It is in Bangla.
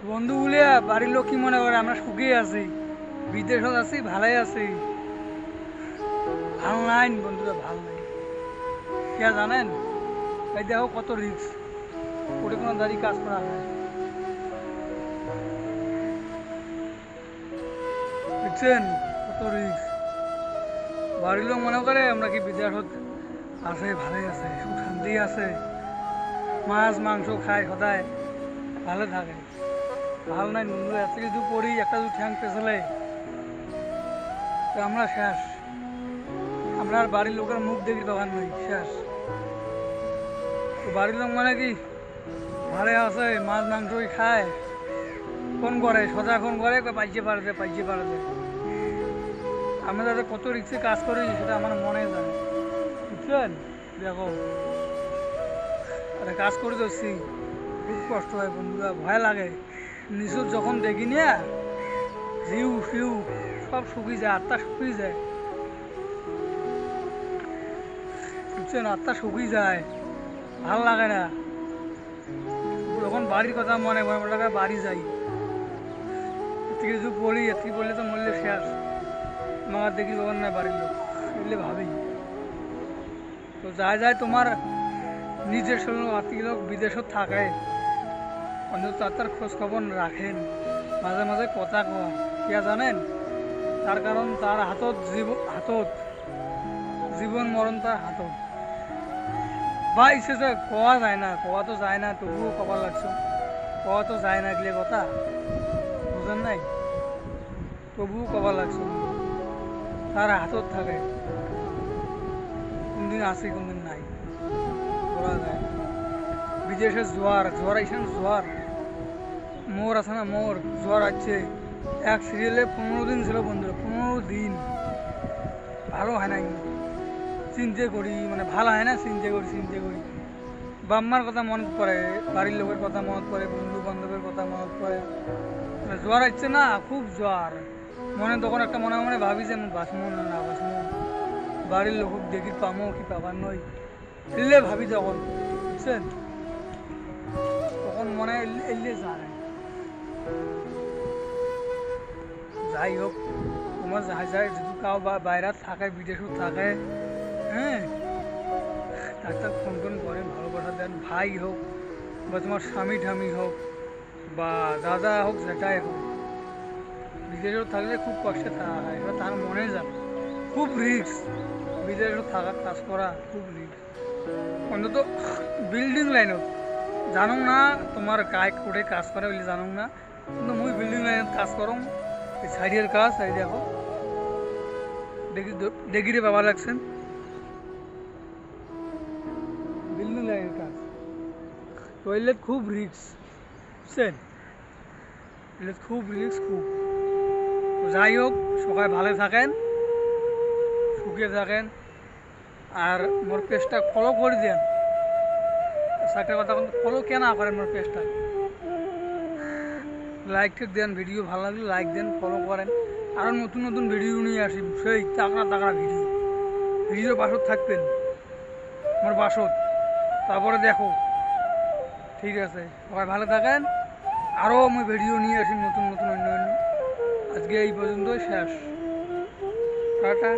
বন্ধুগুলো বাড়ির লোক কি মনে করে আমরা সুখে আছি, বিদেশত আছি, ভালাই আছি। ভাল নাই বন্ধুরা, ভাল নাই। কে জানেন, এই দেখো কত রিস্ক, ওটা কোনো দাঁড়িয়ে কাজ করা হয়, বুঝছেন? কত রিস্ক। বাড়ির লোক মনে করে আমরা কি বিদেশত আছে, ভালোই আছে, সুখ শান্তি আছে, মাছ মাংস খায় সদায়, ভালো থাকে। ভাল নাই বন্ধু, এত কিছু পড়ি, একটা দু ঠ্যাং পেছলে তো আমরা শেষ। আমরা আর বাড়ির লোকের মুখ দেখি দোকান নই, শেষ। তো বাড়ির লোক মানে কি ভালো আছে, মাছ মাংসই খায়, ফোন করে সদা, ফোন করে পাইছে পারবে, পাইছে পারবে। আমরা যাতে কত রিক্সে কাজ করি সেটা আমার মনে জানে, বুঝছেন? দেখো, আরে কাজ করে যাচ্ছি, খুব কষ্ট হয় বন্ধুরা, ভয় লাগে। নিচুর যখন দেখি না, জিউ ফিউ সব শুকিয়ে যায়, আত্মা শুকিয়ে যায়, বুঝছেন? আত্মা শুকিয়ে যায়, ভাল লাগে না। যখন বাড়ির কথা মনে মনে লাগে বাড়ি যাই, এতে কিছু পড়ি, এতে পড়লে তো মরলে শেষ। আমার দেখি যখন না বাড়ির লোক, এগুলো ভাবি। তো যায় যায় তোমার নিজের সঙ্গে আত্মীয় লোক বিদেশত থাকে, অন্তত তার খোঁজ খবর রাখেন, মাঝে মাঝে কথা কন। কিয়া জানেন? তার কারণ তার হাতত জীবন মরণ তার হাতত। বা ইচ্ছে যে কোয়া যায় না, কোয়া তো যায় না, তবুও কবার লাগছো, কোয়া তো যায় না, এগুলো কথা বুঝেন নাই? তবুও কবার লাগছো, তার হাতত থাকে, কোনদিন আছে কোনদিন নাই, বলা যায় না। বিদেশে জোয়ার জোয়ার আইসেন, জোয়ার মোর আছে না, মোর জোয়ার আছে। এক সিরিয়ালে 15 দিন ছিল বন্ধুরা, 15 দিন। ভালো হয় নাই, চিন্তা করি, মানে ভালো হয় না, চিন্তা করি চিন্তা করি। বাম্মার কথা মনে পড়ে, বাড়ির লোকের কথা মনে পড়ে, বন্ধু বান্ধবের কথা মনে পড়ে। মানে জোয়ার আসছে না, খুব জোয়ার। মনে তখন একটা মনে মনে ভাবি যে বাঁচমো না, না বাঁচমো, বাড়ির লোক দেখি পামো কি পাবার নই, এলে ভাবি তখন, বুঝছেন? তখন মনে এলে যায়। যাই হোক, তোমার যাই যায় যদি কাউ বা বাইরে থাকে, বিদেশও থাকে, হ্যাঁ, ডাক্তার ফোন টোন করেন, ভালোবাসা দেন, ভাই হোক বা তোমার স্বামী ঠামি হোক বা দাদা হোক, যেটাই হোক। বিদেশেও থাকলে খুব কষ্টে থাকা হয়, এবার তার মনে যাবে, খুব রিস্ক। বিদেশেও থাকা, কাজ করা খুব রিস্ক। অন্তত বিল্ডিং লাইনত জানো না, তোমার কায় করে কাজ করে বলে জানো না, কিন্তু মুই বিল্ডিং লাইনত কাজ করম, এই সাইডের কাজ, এই দেখো দেখি, দেখিরে বাবা লাগছেন, বিল্ডিং লাইনের কাজ। টয়লেট খুব রিক্স, বুঝছেন? টয়লেট খুব রিক্স, খুব। তো যাই হোক, সবাই ভালো থাকেন, সুখে থাকেন, আর মোর পেজটা ফলো করে দেন। একটা কথা, কিন্তু ফলো কেন করেন মোর পেজটা? লাইক দেন, ভিডিও ভালো লাগলে লাইক দেন, ফলো করেন। আরও নতুন নতুন ভিডিও নিয়ে আসি, সেই তাগড়া তাগড়া ভিডিও। ভিডিও বাসত থাকবেন, আমার বাসত, তারপরে দেখো, ঠিক আছে? সবাই ভালো থাকেন, আরও আমি ভিডিও নিয়ে আসি নতুন নতুন, অন্য অন্য। আজকে এই পর্যন্তই, শেষ। টাটা।